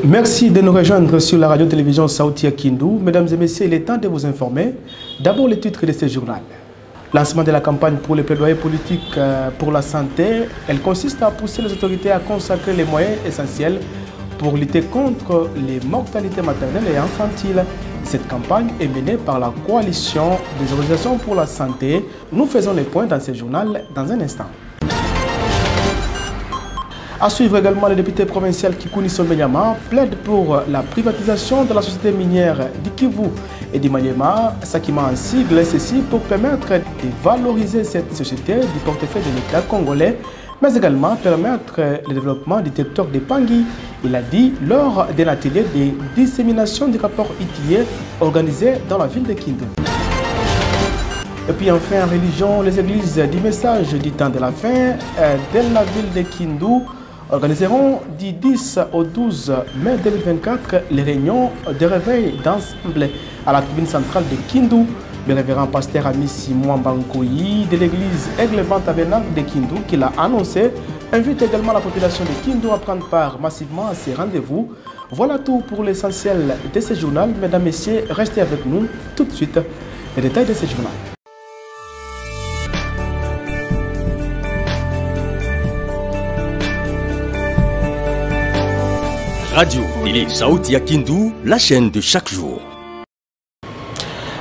Merci de nous rejoindre sur la radio-télévision Saoutia Kindou. Mesdames et messieurs, il est temps de vous informer. D'abord, le titre de ce journal. Lancement de la campagne pour le plaidoyer politique pour la santé. Elle consiste à pousser les autorités à consacrer les moyens essentiels pour lutter contre les mortalités maternelles et infantiles. Cette campagne est menée par la coalition des organisations pour la santé. Nous faisons les points dans ce journal dans un instant. À suivre également, le député provincial Kikouni Sombenyama plaide pour la privatisation de la société minière d'Ikivu et d'Imanyema, Sakima en sigle, ceci pour permettre de valoriser cette société du portefeuille de l'État congolais, mais également permettre le développement du territoire de Pangui. Il a dit lors d'un atelier de dissémination du rapport ITIE organisé dans la ville de Kindu. Et puis enfin, en religion, les églises du message du temps de la fin de la ville de Kindu organiseront du 10 au 12 mai 2024 les réunions de réveil d'ensemble à la tribune centrale de Kindu. Le révérend pasteur Amissi Mwambankoyi de l'église Aigle-Vent Tabernacle de Kindu, qui l'a annoncé, invite également la population de Kindu à prendre part massivement à ces rendez-vous. Voilà tout pour l'essentiel de ce journal. Mesdames et messieurs, restez avec nous tout de suite. Les détails de ce journal. Radio Télé Saoutia Kindou, la chaîne de chaque jour.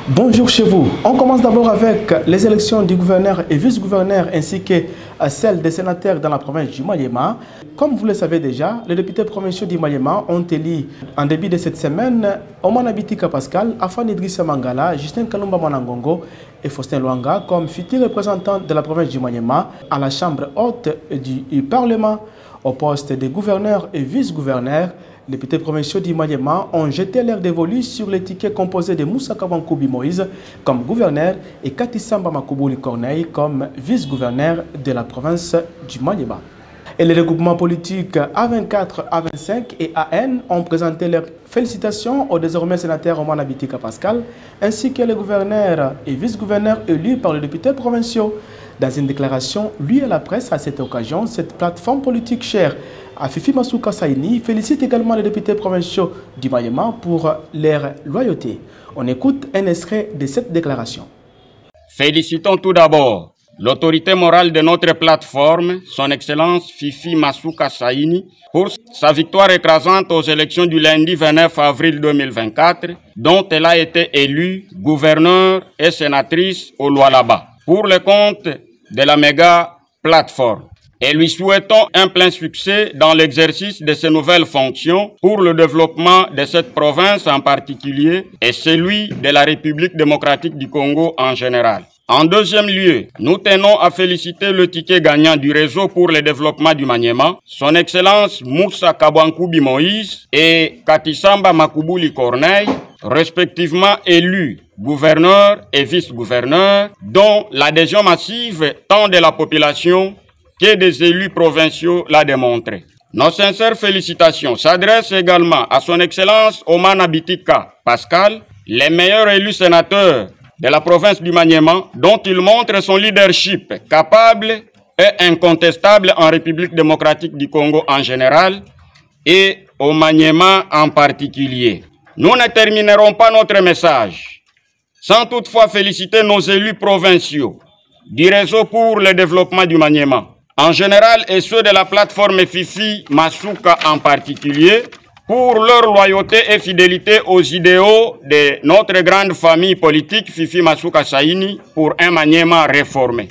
Bonjour chez vous. On commence d'abord avec les élections du gouverneur et vice-gouverneur ainsi que celles des sénateurs dans la province du Maniema. Comme vous le savez déjà, les députés provinciaux du Maniema ont élu en début de cette semaine Omana Bitika Pascal, Afan Idrissa Mangala, Justin Kalumba Manangongo et Faustin Luanga comme futurs représentants de la province du Maniema à la chambre haute du Parlement. Au poste de gouverneur et vice-gouverneur, les députés provinciaux d'Imanyema ont jeté leur dévolu sur les tickets composés de Moussa Kabankoubi Moïse comme gouverneur et Katisamba Makubouli Corneille comme vice-gouverneur de la province du Maniema. Et les regroupements politiques A24, A25 et AN ont présenté leurs félicitations au désormais sénateur Omana Bitika Pascal ainsi que les gouverneurs et vice-gouverneurs élus par les députés provinciaux. Dans une déclaration lue à la presse à cette occasion, cette plateforme politique chère à Fifi Masuka Saini félicite également les députés provinciaux du Maniema pour leur loyauté. On écoute un extrait de cette déclaration. Félicitons tout d'abord l'autorité morale de notre plateforme, son Excellence Fifi Masuka Saini, pour sa victoire écrasante aux élections du lundi 29 avril 2024, dont elle a été élue gouverneur et sénatrice au Lualaba, pour le compte de la méga plateforme. Et lui souhaitons un plein succès dans l'exercice de ses nouvelles fonctions pour le développement de cette province en particulier et celui de la République démocratique du Congo en général. En deuxième lieu, nous tenons à féliciter le ticket gagnant du réseau pour le développement du Maniema, son Excellence Moussa Kabankoubi Moïse et Katisamba Makubouli Corneille, respectivement élus gouverneur et vice-gouverneur, dont l'adhésion massive tant de la population que des élus provinciaux l'a démontré. Nos sincères félicitations s'adressent également à son Excellence Omana Bitika Pascal, les meilleurs élus sénateurs de la province du Maniema, dont il montre son leadership capable et incontestable en République démocratique du Congo en général et au Maniema en particulier. Nous ne terminerons pas notre message sans toutefois féliciter nos élus provinciaux du réseau pour le développement du Maniema en général et ceux de la plateforme Fifi Masuka en particulier pour leur loyauté et fidélité aux idéaux de notre grande famille politique Fifi Masuka Saini pour un Maniema réformé.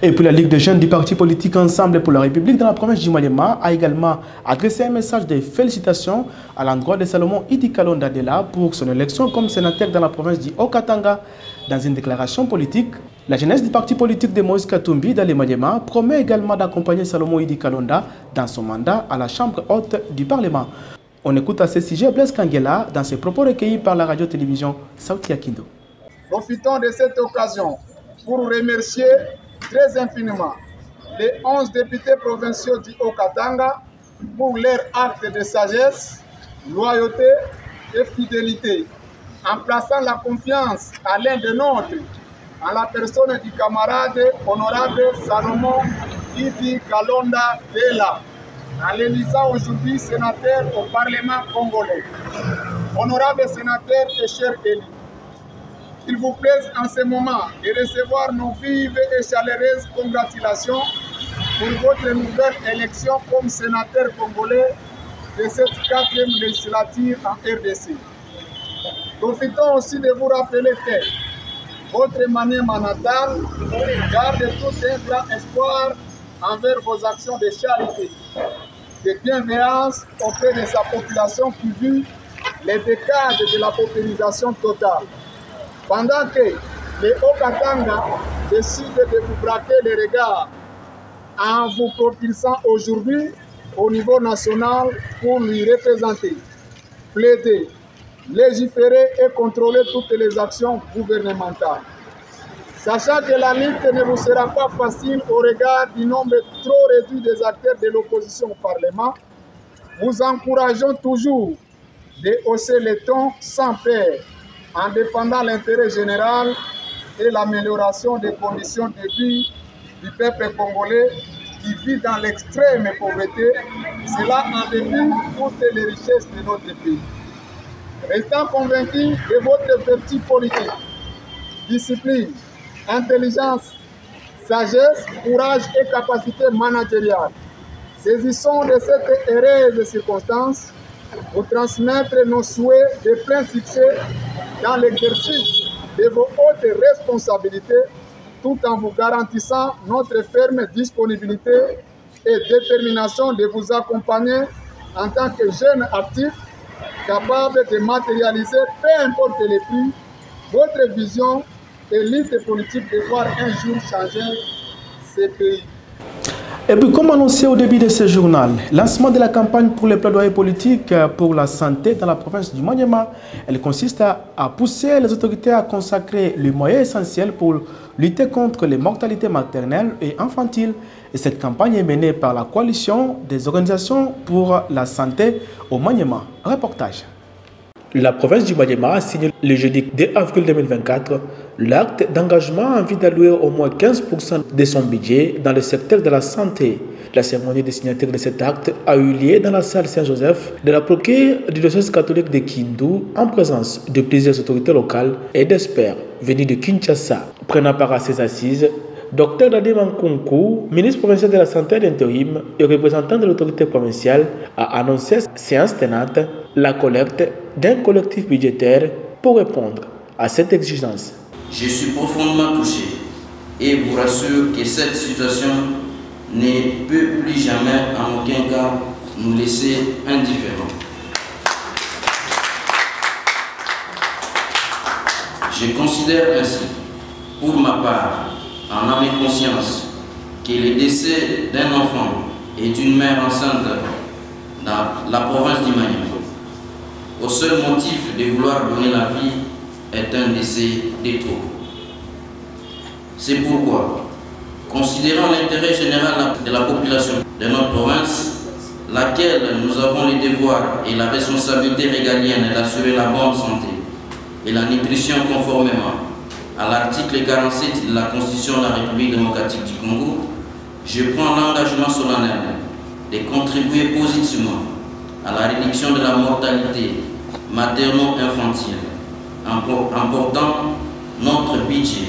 Et puis la Ligue des jeunes du parti politique Ensemble pour la République dans la province du Maniema a également adressé un message de félicitations à l'endroit de Salomon Idi Kalonda Dela pour son élection comme sénateur dans la province du Haut-Katanga. Dans une déclaration politique, la jeunesse du parti politique de Moïse Katumbi dans le Maniema promet également d'accompagner Salomon Idi Kalonda dans son mandat à la chambre haute du Parlement. On écoute à ce sujet Blaise Kangela dans ses propos recueillis par la radio-télévision Saoutia Kindou. Profitons de cette occasion pour remercier très infiniment les 11 députés provinciaux du Haut-Katanga pour leur acte de sagesse, loyauté et fidélité, en plaçant la confiance à l'un de nôtres, en la personne du camarade honorable Salomon Idi Kalonda Dela, en l'élisant aujourd'hui sénateur au Parlement congolais. Honorables sénateurs et chers élus, qu'il vous plaise en ce moment de recevoir nos vives et chaleureuses congratulations pour votre nouvelle élection comme sénateur congolais de cette 4e législature en RDC. Profitons aussi de vous rappeler que votre Maniema natale garde tout un grand espoir envers vos actions de charité, de bienveillance auprès de sa population qui vit les décades de la paupérisation totale. Pendant que les Haut-Katanga décident de vous braquer les regards en vous propulsant aujourd'hui au niveau national pour lui représenter, plaider, légiférer et contrôler toutes les actions gouvernementales. Sachant que la lutte ne vous sera pas facile au regard du nombre trop réduit des acteurs de l'opposition au Parlement, vous encourageons toujours de hausser les tons sans peur en défendant l'intérêt général et l'amélioration des conditions de vie du peuple congolais qui vit dans l'extrême pauvreté, cela en dépit de toutes les richesses de notre pays. Restant convaincus de votre vertu politique, discipline, intelligence, sagesse, courage et capacité managériale, saisissons de cette heureuse circonstance pour transmettre nos souhaits de plein succès dans l'exercice de vos hautes responsabilités, tout en vous garantissant notre ferme disponibilité et détermination de vous accompagner en tant que jeunes actifs, capables de matérialiser, peu importe les prix, votre vision et lutte politique de voir un jour changer ces pays. Et puis, comme annoncé au début de ce journal, lancement de la campagne pour les plaidoyers politiques pour la santé dans la province du Maniema, elle consiste à pousser les autorités à consacrer les moyens essentiels pour lutter contre les mortalités maternelles et infantiles. Et cette campagne est menée par la coalition des organisations pour la santé au Maniema. Reportage. La province du Maniema a signé le jeudi 2 avril 2024 l'acte d'engagement en vue d'allouer au moins 15% de son budget dans le secteur de la santé. La cérémonie de signature de cet acte a eu lieu dans la salle Saint-Joseph de la procure du diocèse catholique de Kindu en présence de plusieurs autorités locales et d'experts venus de Kinshasa. Prenant part à ces assises, Dr Nadim Nkunku, ministre provincial de la Santé d'intérim et représentant de l'autorité provinciale, a annoncé séance tenante la collecte d'un collectif budgétaire pour répondre à cette exigence. Je suis profondément touché et vous rassure que cette situation ne peut plus jamais en aucun cas nous laisser indifférents. Je considère ainsi, pour ma part, en âme et conscience, que le décès d'un enfant et d'une mère enceinte dans la province du Maniema, au seul motif de vouloir donner la vie, est un décès de trop. C'est pourquoi, considérant l'intérêt général de la population de notre province, laquelle nous avons le devoir et la responsabilité régalienne d'assurer la bonne santé et la nutrition conformément à l'article 47 de la Constitution de la République démocratique du Congo, je prends l'engagement solennel de contribuer positivement à la réduction de la mortalité materno-infantile en portant notre budget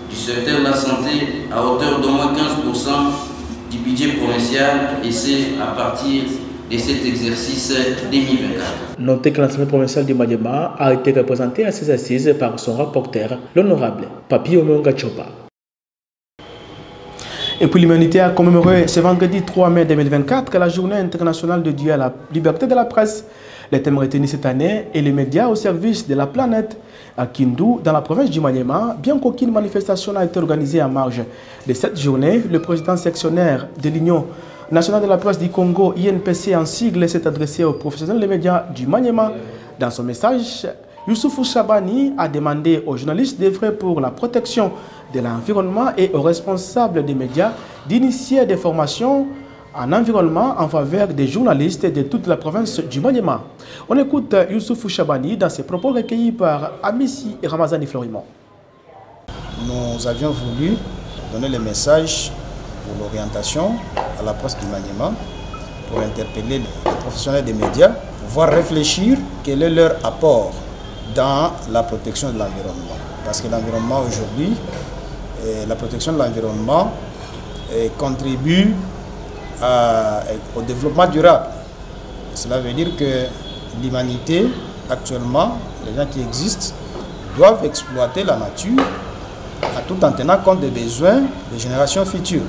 du secteur de la santé à hauteur d'au moins 15% du budget provincial, et c'est à partir de cet exercice 2024. Notez que l'Assemblée provinciale du Maniema a été représentée à ces assises par son rapporteur, l'honorable Papi Omonga Chopa. Et puis l'humanité a commémoré ce vendredi 3 mai 2024 la journée internationale dédiée à la liberté de la presse. Les thèmes retenus cette année est les médias au service de la planète. À Kindu, dans la province du Maniema, bien qu'aucune manifestation n'a été organisée en marge de cette journée, le président sectionnaire de l'Union nationale de la presse du Congo, INPC en sigle, s'est adressé aux professionnels des médias du Maniema. Dans son message, Youssoufou Chabani a demandé aux journalistes d'œuvrer pour la protection de l'environnement et aux responsables des médias d'initier des formations en environnement en faveur des journalistes de toute la province du Maniema. On écoute Youssoufou Chabani dans ses propos recueillis par Amissi et Ramazani Florimont. Nous avions voulu donner le message pour l'orientation à la presse du Maniema pour interpeller les professionnels des médias, pouvoir réfléchir quel est leur apport dans la protection de l'environnement. Parce que l'environnement aujourd'hui, la protection de l'environnement contribue au développement durable. Cela veut dire que l'humanité, actuellement, les gens qui existent, doivent exploiter la nature tout en tenant compte des besoins des générations futures.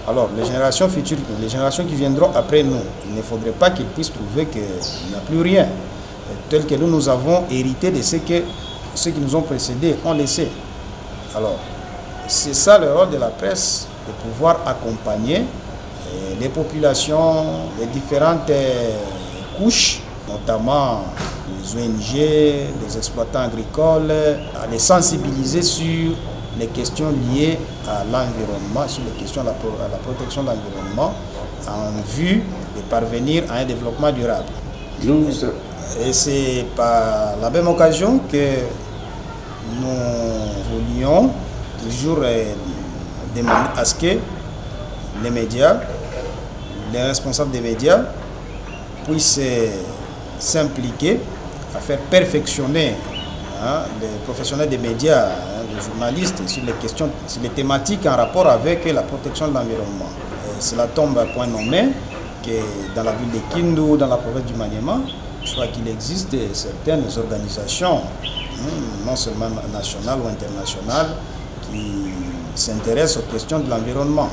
Alors, les générations futures, les générations qui viendront après nous, il ne faudrait pas qu'ils puissent trouver qu'il n'y a plus rien, tel que nous avons hérité de ce que ceux qui nous ont précédés ont laissé. Alors, c'est ça le rôle de la presse, de pouvoir accompagner les populations, les différentes couches, notamment les ONG, les exploitants agricoles, à les sensibiliser sur les questions liées à l'environnement, sur les questions à la protection de l'environnement, en vue de parvenir à un développement durable. Et c'est par la même occasion que nous voulions toujours demander à ce que les médias, les responsables des médias puissent s'impliquer à faire perfectionner les professionnels des médias, les journalistes, sur les questions, sur les thématiques en rapport avec la protection de l'environnement. Cela tombe à point nommé que dans la ville de Kindu, dans la province du Maniema, je crois qu'il existe certaines organisations, non seulement nationales ou internationales, qui s'intéressent aux questions de l'environnement.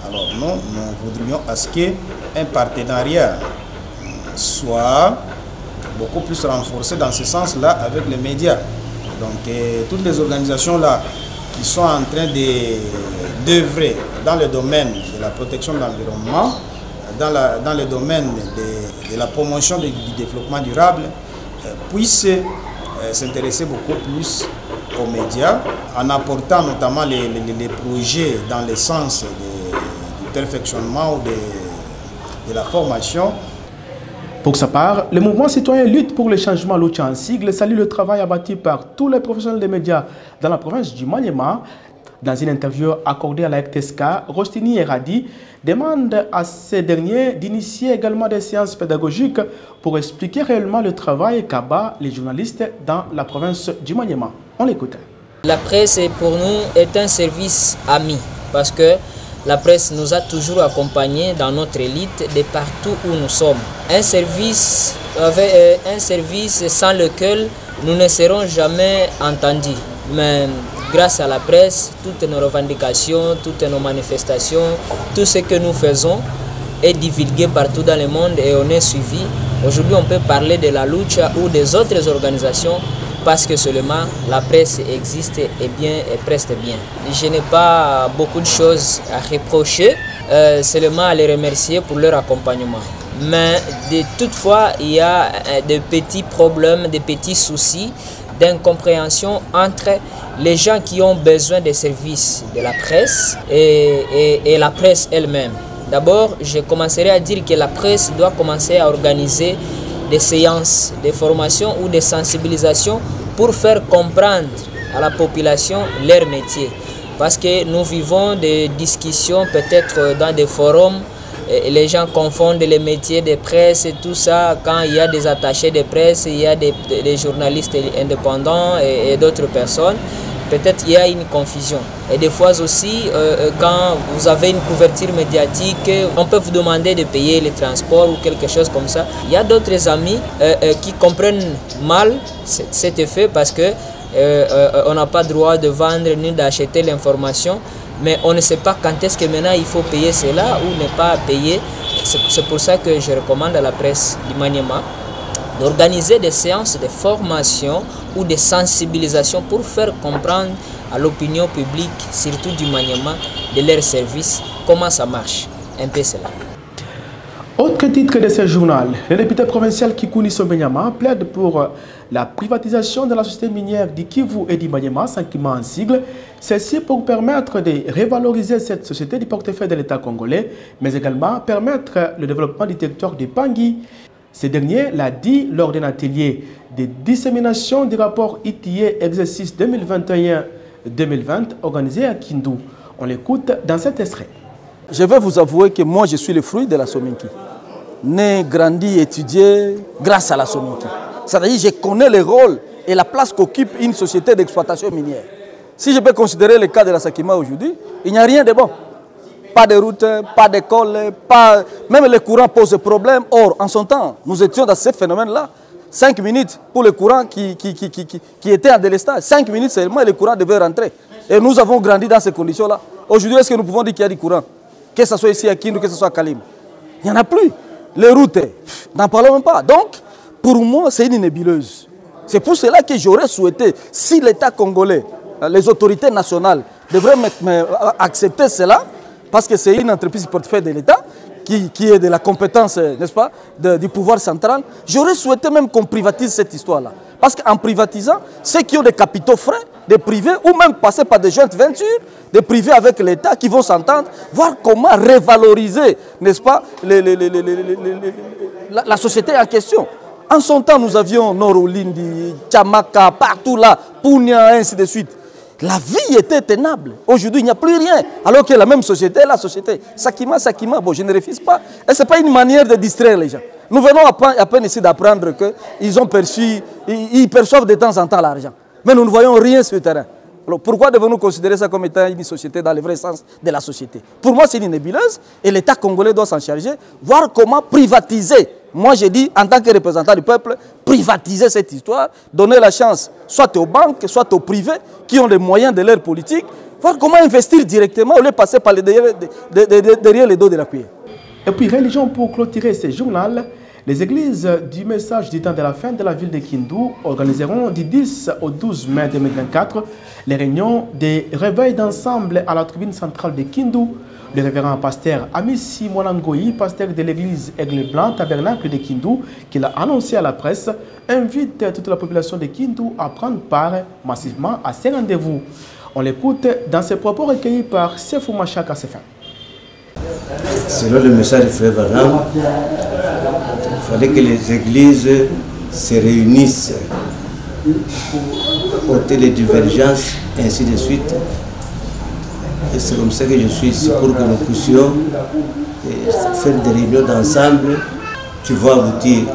Alors nous voudrions à ce qu'un partenariat soit beaucoup plus renforcé dans ce sens-là avec les médias. Donc toutes les organisations-là qui sont en train d'œuvrer dans le domaine de la protection de l'environnement, dans le domaine de la promotion du développement durable, puissent s'intéresser beaucoup plus aux médias, en apportant notamment les projets dans le sens du perfectionnement ou de la formation. Pour sa part, le mouvement citoyen lutte pour le changement Lucha en sigle salue le travail abattu par tous les professionnels des médias dans la province du Maniema. Dans une interview accordée à la FTSK, Rostini Eradi demande à ces derniers d'initier également des séances pédagogiques pour expliquer réellement le travail qu'abattent les journalistes dans la province du Maniema. On l'écoute. La presse pour nous est un service ami parce que la presse nous a toujours accompagnés dans notre élite de partout où nous sommes. Un service sans lequel nous ne serons jamais entendus. Mais grâce à la presse, toutes nos revendications, toutes nos manifestations, tout ce que nous faisons est divulgué partout dans le monde et on est suivi. Aujourd'hui, on peut parler de la Lucha ou des autres organisations parce que seulement la presse existe et bien et preste bien. Je n'ai pas beaucoup de choses à reprocher, seulement à les remercier pour leur accompagnement. Mais toutefois, il y a des petits problèmes, des petits soucis d'incompréhension entre les gens qui ont besoin des services de la presse et la presse elle-même. D'abord, je commencerai à dire que la presse doit commencer à organiser des séances de formation ou de sensibilisation pour faire comprendre à la population leur métier. Parce que nous vivons des discussions peut-être dans des forums, et les gens confondent les métiers de presse et tout ça. Quand il y a des attachés de presse, il y a des journalistes indépendants et d'autres personnes. Peut-être il y a une confusion. Et des fois aussi, quand vous avez une couverture médiatique, on peut vous demander de payer les transports ou quelque chose comme ça. Il y a d'autres amis qui comprennent mal cet effet parce que on n'a pas le droit de vendre ni d'acheter l'information. Mais on ne sait pas quand est-ce que maintenant il faut payer cela ou ne pas payer. C'est pour ça que je recommande à la presse du Maniema d'organiser des séances de formation ou de sensibilisation pour faire comprendre à l'opinion publique, surtout du Maniema, de leur service, comment ça marche. Un peu cela. Autre titre de ce journal, le député provincial Kikouni Sobenyama plaide pour la privatisation de la société minière du Kivu et du Maniema, simplement en sigle. Ceci pour permettre de revaloriser cette société du portefeuille de l'État congolais, mais également permettre le développement du territoire de Pangui. Ce dernier l'a dit lors d'un atelier de dissémination du rapport ITIE exercice 2021-2020 organisé à Kindu. On l'écoute dans cet extrait. Je vais vous avouer que moi je suis le fruit de la Sominki. né, grandi, étudié grâce à la Soninké. C'est-à-dire je connais le rôle et la place qu'occupe une société d'exploitation minière. Si je peux considérer le cas de la Sakima aujourd'hui, il n'y a rien de bon. Pas de route, pas d'école, même le courant pose problème. Or, en son temps, nous étions dans ce phénomène-là. 5 minutes pour le courant qui était en délestage. 5 minutes seulement et le courant devait rentrer. Et nous avons grandi dans ces conditions-là. Aujourd'hui, est-ce que nous pouvons dire qu'il y a du courant? Que ce soit ici à Kindu, que ce soit à Kalim. Il n'y en a plus. Les routes, n'en parlons même pas. Donc, pour moi, c'est une nébuleuse. C'est pour cela que j'aurais souhaité, si l'État congolais, les autorités nationales devraient accepter cela, parce que c'est une entreprise portefeuille de l'État, qui est de la compétence, n'est-ce pas, du pouvoir central, j'aurais souhaité même qu'on privatise cette histoire-là. Parce qu'en privatisant, ceux qui ont des capitaux frais, des privés, ou même passer par des jointes ventures, des privés avec l'État qui vont s'entendre, voir comment revaloriser, n'est-ce pas, la société en question. En son temps, nous avions Norolindi, Tchamaka, partout là, Pounia, ainsi de suite. La vie était tenable. Aujourd'hui, il n'y a plus rien. Alors que la même société, la société. Sakima, bon, je ne refuse pas. Et ce n'est pas une manière de distraire les gens. Nous venons à peine ici d'apprendre qu'ils ont perçu, ils perçoivent de temps en temps l'argent. Mais nous ne voyons rien sur le terrain. Alors pourquoi devons-nous considérer ça comme étant une société dans le vrai sens de la société? Pour moi, c'est une nébuleuse et l'État congolais doit s'en charger, voir comment privatiser. Moi, j'ai dit, en tant que représentant du peuple, privatiser cette histoire, donner la chance soit aux banques, soit aux privés qui ont les moyens de leur politique, voir comment investir directement au lieu de passer par derrière les dos de la cuillère. Et puis, religion, pour clôturer ce journal, les églises du message du temps de la fin de la ville de Kindu organiseront du 10 au 12 mai 2024 les réunions des réveils d'ensemble à la tribune centrale de Kindu. Le révérend pasteur Amissi Mwanangoyi, pasteur de l'église Aigle Blanc, tabernacle de Kindu, qui l'a annoncé à la presse, invite toute la population de Kindu à prendre part massivement à ces rendez-vous. On l'écoute dans ses propos recueillis par Sefou Machaka Sefin. Selon le message du frère Branham, il fallait que les églises se réunissent, ôter les divergences, ainsi de suite. Et c'est comme ça que je suis ici, pour que nous puissions faire des réunions d'ensemble qui vont aboutir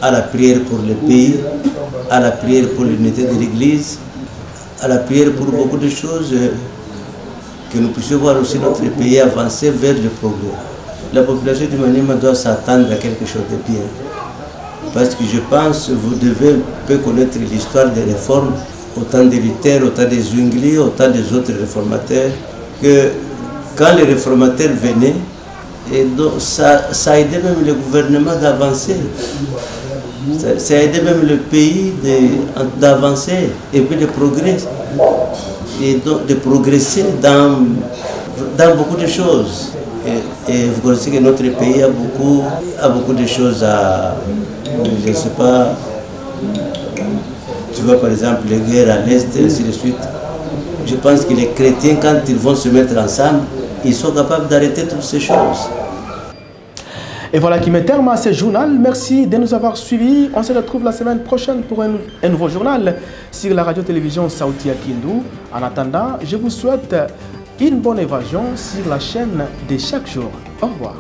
à la prière pour le pays, à la prière pour l'unité de l'Église, à la prière pour beaucoup de choses, que nous puissions voir aussi notre pays avancer vers le progrès. La population du Maniema doit s'attendre à quelque chose de bien. Parce que je pense que vous devez un peu connaître l'histoire des réformes, autant des Luther, autant des Zwingli, autant des autres réformateurs, que quand les réformateurs venaient, et donc ça aidait même le gouvernement d'avancer. Ça aidait même le pays d'avancer et puis de progresser. Et donc de progresser dans beaucoup de choses. Et vous connaissez que notre pays a beaucoup de choses à... Je ne sais pas... Tu vois par exemple les guerres à l'Est et ainsi de suite. Je pense que les chrétiens, quand ils vont se mettre ensemble, ils sont capables d'arrêter toutes ces choses. Et voilà qui met terme à ce journal. Merci de nous avoir suivis. On se retrouve la semaine prochaine pour un nouveau journal sur la radio-télévision Sauti ya Kindu. En attendant, je vous souhaite une bonne évasion sur la chaîne de chaque jour. Au revoir.